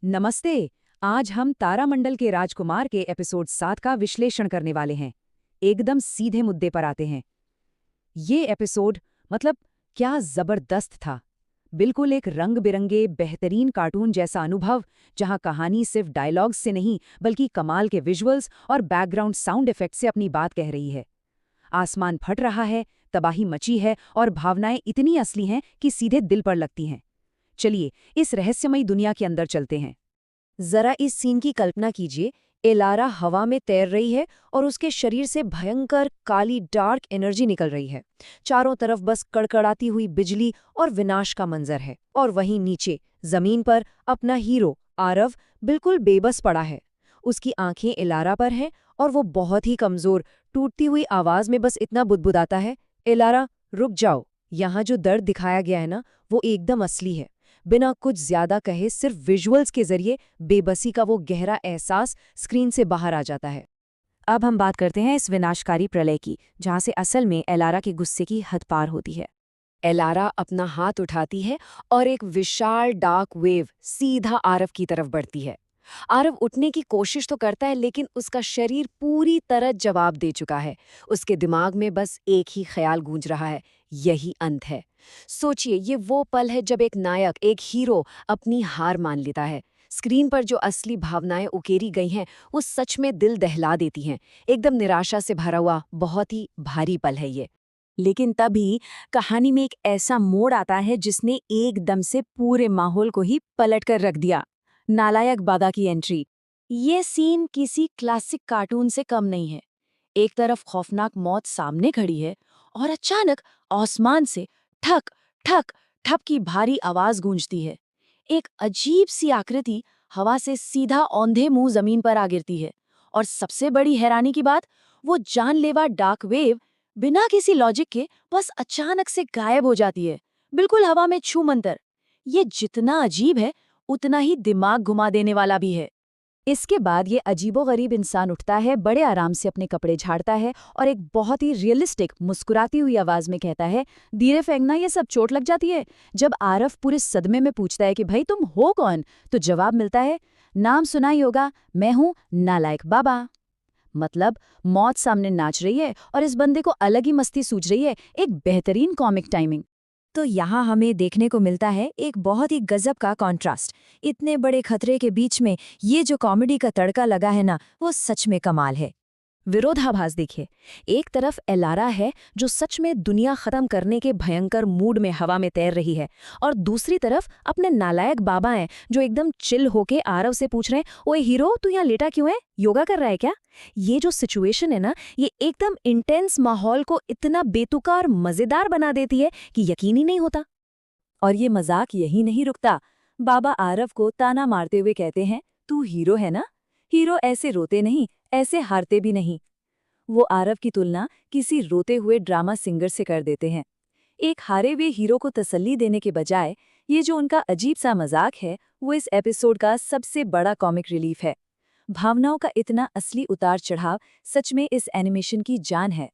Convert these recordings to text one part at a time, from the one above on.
नमस्ते। आज हम तारामंडल के राजकुमार के एपिसोड 7 का विश्लेषण करने वाले हैं। एकदम सीधे मुद्दे पर आते हैं। ये एपिसोड मतलब क्या जबरदस्त था। बिल्कुल एक रंग-बिरंगे बेहतरीन कार्टून जैसा अनुभव, जहां कहानी सिर्फ डायलॉग्स से नहीं बल्कि कमाल के विजुअल्स और बैकग्राउंड साउंड इफेक्ट से अपनी बात कह रही है। आसमान फट रहा है, तबाही मची है और भावनाएं इतनी असली हैं कि सीधे दिल पर लगती हैं। चलिए इस रहस्यमयी दुनिया के अंदर चलते हैं। जरा इस सीन की कल्पना कीजिए। एलारा हवा में तैर रही है और उसके शरीर से भयंकर काली डार्क एनर्जी निकल रही है। चारों तरफ बस कड़कड़ाती हुई बिजली और विनाश का मंजर है। और वहीं नीचे जमीन पर अपना हीरो आरव बिल्कुल बेबस पड़ा है। उसकी आंखें एलारा पर हैं और वो बहुत ही कमजोर टूटती हुई आवाज में बस इतना बुदबुदाता है, एलारा रुक जाओ। यहाँ जो दर्द दिखाया गया है ना, वो एकदम असली है। बिना कुछ ज्यादा कहे सिर्फ विजुअल्स के जरिए बेबसी का वो गहरा एहसास स्क्रीन से बाहर आ जाता है। अब हम बात करते हैं इस विनाशकारी प्रलय की, जहां से असल में एलारा के गुस्से की हद पार होती है। एलारा अपना हाथ उठाती है और एक विशाल डार्क वेव सीधा आरव की तरफ बढ़ती है। आरव उठने की कोशिश तो करता है, लेकिन उसका शरीर पूरी तरह जवाब दे चुका है। उसके दिमाग में बस एक ही ख्याल गूंज रहा है, यही अंत है। सोचिए, ये वो पल है जब एक नायक, एक हीरो अपनी हार मान लेता है। स्क्रीन पर जो असली भावनाएं उकेरी गई हैं, वो सच में दिल दहला देती हैं। एकदम निराशा से भरा हुआ बहुत ही भारी पल है ये। लेकिन तभी कहानी में एक ऐसा मोड़ आता है जिसने एकदम से पूरे माहौल को ही पलट कर रख दिया। नालायक बाबा की एंट्री। ये सीन किसी क्लासिक कार्टून से कम नहीं है। एक तरफ खौफनाक मौत सामने खड़ी है और अचानक आसमान से ठक ठक ठप की भारी आवाज गूंजती है। एक अजीब सी आकृति हवा से सीधा औंधे मुंह जमीन पर आ गिरती है। और सबसे बड़ी हैरानी की बात, वो जानलेवा डार्क वेव बिना किसी लॉजिक के बस अचानक से गायब हो जाती है, बिल्कुल हवा में छू मंतर। ये जितना अजीब है, उतना ही दिमाग घुमा देने वाला भी है। इसके बाद ये अजीबोगरीब इंसान उठता है, बड़े आराम से अपने कपड़े झाड़ता है और एक बहुत ही रियलिस्टिक मुस्कुराती हुई आवाज में कहता है, धीरे फेंकना, ये सब चोट लग जाती है। जब आरव पूरे सदमे में पूछता है कि भाई तुम हो कौन, तो जवाब मिलता है, नाम सुना ही होगा, मैं हूं नालायक बाबा। मतलब मौत सामने नाच रही है और इस बंदे को अलग ही मस्ती सूझ रही है। एक बेहतरीन कॉमिक टाइमिंग। तो यहाँ हमें देखने को मिलता है एक बहुत ही गजब का कॉन्ट्रास्ट। इतने बड़े खतरे के बीच में ये जो कॉमेडी का तड़का लगा है ना, वो सच में कमाल है। विरोधाभास देखिए, एक तरफ एलारा है जो सच में दुनिया खत्म करने के भयंकर मूड में हवा में तैर रही है, और दूसरी तरफ अपने नालायक बाबा हैं जो एकदम चिल होके आरव से पूछ रहे हैं, ओए हीरो तू यहाँ लेटा क्यों है, योगा कर रहा है क्या। ये जो सिचुएशन है ना, ये एकदम इंटेंस माहौल को इतना बेतुका और मजेदार बना देती है कि यकीन ही नहीं होता। और ये मजाक यही नहीं रुकता। बाबा आरव को ताना मारते हुए कहते हैं, तू हीरो है ना, हीरो ऐसे रोते नहीं, ऐसे हारते भी नहीं। वो आरव की तुलना किसी रोते हुए ड्रामा सिंगर से कर देते हैं। एक हारे हुए हीरो को तसल्ली देने के बजाय ये जो उनका अजीब सा मजाक है, वो इस एपिसोड का सबसे बड़ा कॉमिक रिलीफ है। भावनाओं का इतना असली उतार चढ़ाव सच में इस एनिमेशन की जान है।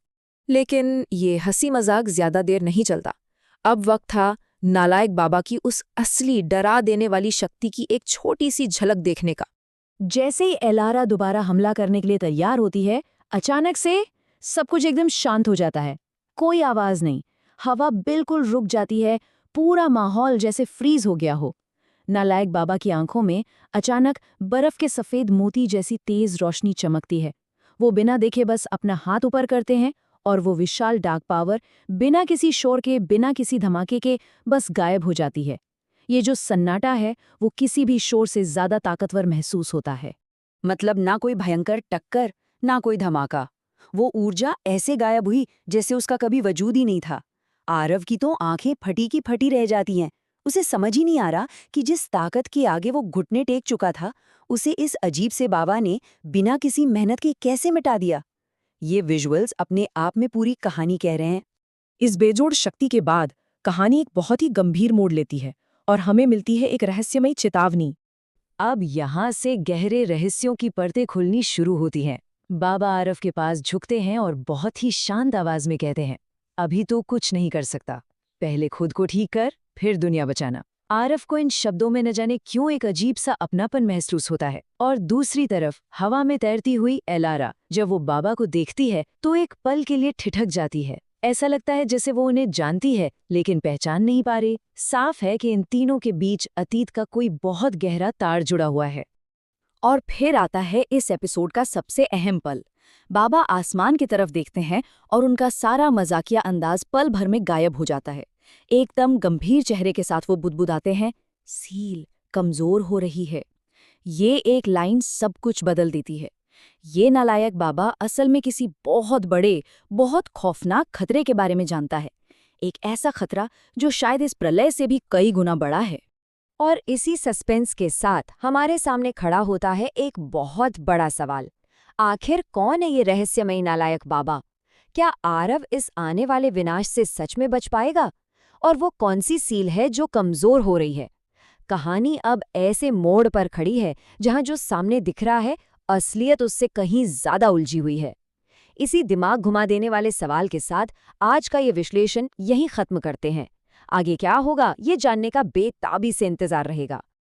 लेकिन ये हंसी मजाक ज्यादा देर नहीं चलता। अब वक्त था नालायक बाबा की उस असली डरा देने वाली शक्ति की एक छोटी सी झलक देखने का। जैसे ही एलारा दोबारा हमला करने के लिए तैयार होती है, अचानक से सब कुछ एकदम शांत हो जाता है। कोई आवाज नहीं, हवा बिल्कुल रुक जाती है, पूरा माहौल जैसे फ्रीज हो गया हो। नालायक बाबा की आंखों में अचानक बर्फ के सफेद मोती जैसी तेज रोशनी चमकती है। वो बिना देखे बस अपना हाथ ऊपर करते हैं और वो विशाल डार्क पावर बिना किसी शोर के, बिना किसी धमाके के बस गायब हो जाती है। ये जो सन्नाटा है, वो किसी भी शोर से ज्यादा ताकतवर महसूस होता है। मतलब ना कोई भयंकर टक्कर, ना कोई धमाका। वो ऊर्जा ऐसे गायब हुई जैसे उसका कभी वजूद ही नहीं था। आरव की तो आंखें फटी की फटी रह जाती हैं। उसे समझ ही नहीं आ रहा कि जिस ताकत के आगे वो घुटने टेक चुका था, उसे इस अजीब से बाबा ने बिना किसी मेहनत के कैसे मिटा दिया। ये विजुअल्स अपने आप में पूरी कहानी कह रहे हैं। इस बेजोड़ शक्ति के बाद कहानी एक बहुत ही गंभीर मोड़ लेती है और हमें मिलती है एक रहस्यमयी चेतावनी। अब यहाँ से गहरे रहस्यों की परतें खुलनी शुरू होती हैं। बाबा आरव के पास झुकते हैं और बहुत ही शांत आवाज में कहते हैं, अभी तो कुछ नहीं कर सकता, पहले खुद को ठीक कर, फिर दुनिया बचाना। आरव को इन शब्दों में न जाने क्यों एक अजीब सा अपनापन महसूस होता है। और दूसरी तरफ हवा में तैरती हुई एलारा जब वो बाबा को देखती है तो एक पल के लिए ठिठक जाती है। ऐसा लगता है जैसे वो उन्हें जानती है लेकिन पहचान नहीं पा रही। साफ है कि इन तीनों के बीच अतीत का कोई बहुत गहरा तार जुड़ा हुआ है। और फिर आता है इस एपिसोड का सबसे अहम पल। बाबा आसमान की तरफ देखते हैं और उनका सारा मजाकिया अंदाज पल भर में गायब हो जाता है। एकदम गंभीर चेहरे के साथ वो बुदबुदाते हैं, सील कमजोर हो रही है। ये एक लाइन सब कुछ बदल देती है। ये नालायक बाबा असल में किसी बहुत बड़े, बहुत खौफनाक खतरे के बारे में जानता है। एक ऐसा खतरा जो शायद इस प्रलय से भी कई गुना बड़ा है। और इसी सस्पेंस के साथ हमारे सामने खड़ा होता है एक बहुत बड़ा सवाल। आखिर कौन है ये रहस्यमयी नालायक बाबा? क्या आरव इस आने वाले विनाश से सच में बच पाएगा? और वो कौन सी सील है जो कमजोर हो रही है? कहानी अब ऐसे मोड़ पर खड़ी है जहां जो सामने दिख रहा है असलियत उससे कहीं ज्यादा उलझी हुई है। इसी दिमाग घुमा देने वाले सवाल के साथ आज का ये विश्लेषण यहीं खत्म करते हैं। आगे क्या होगा ये जानने का बेताबी से इंतजार रहेगा।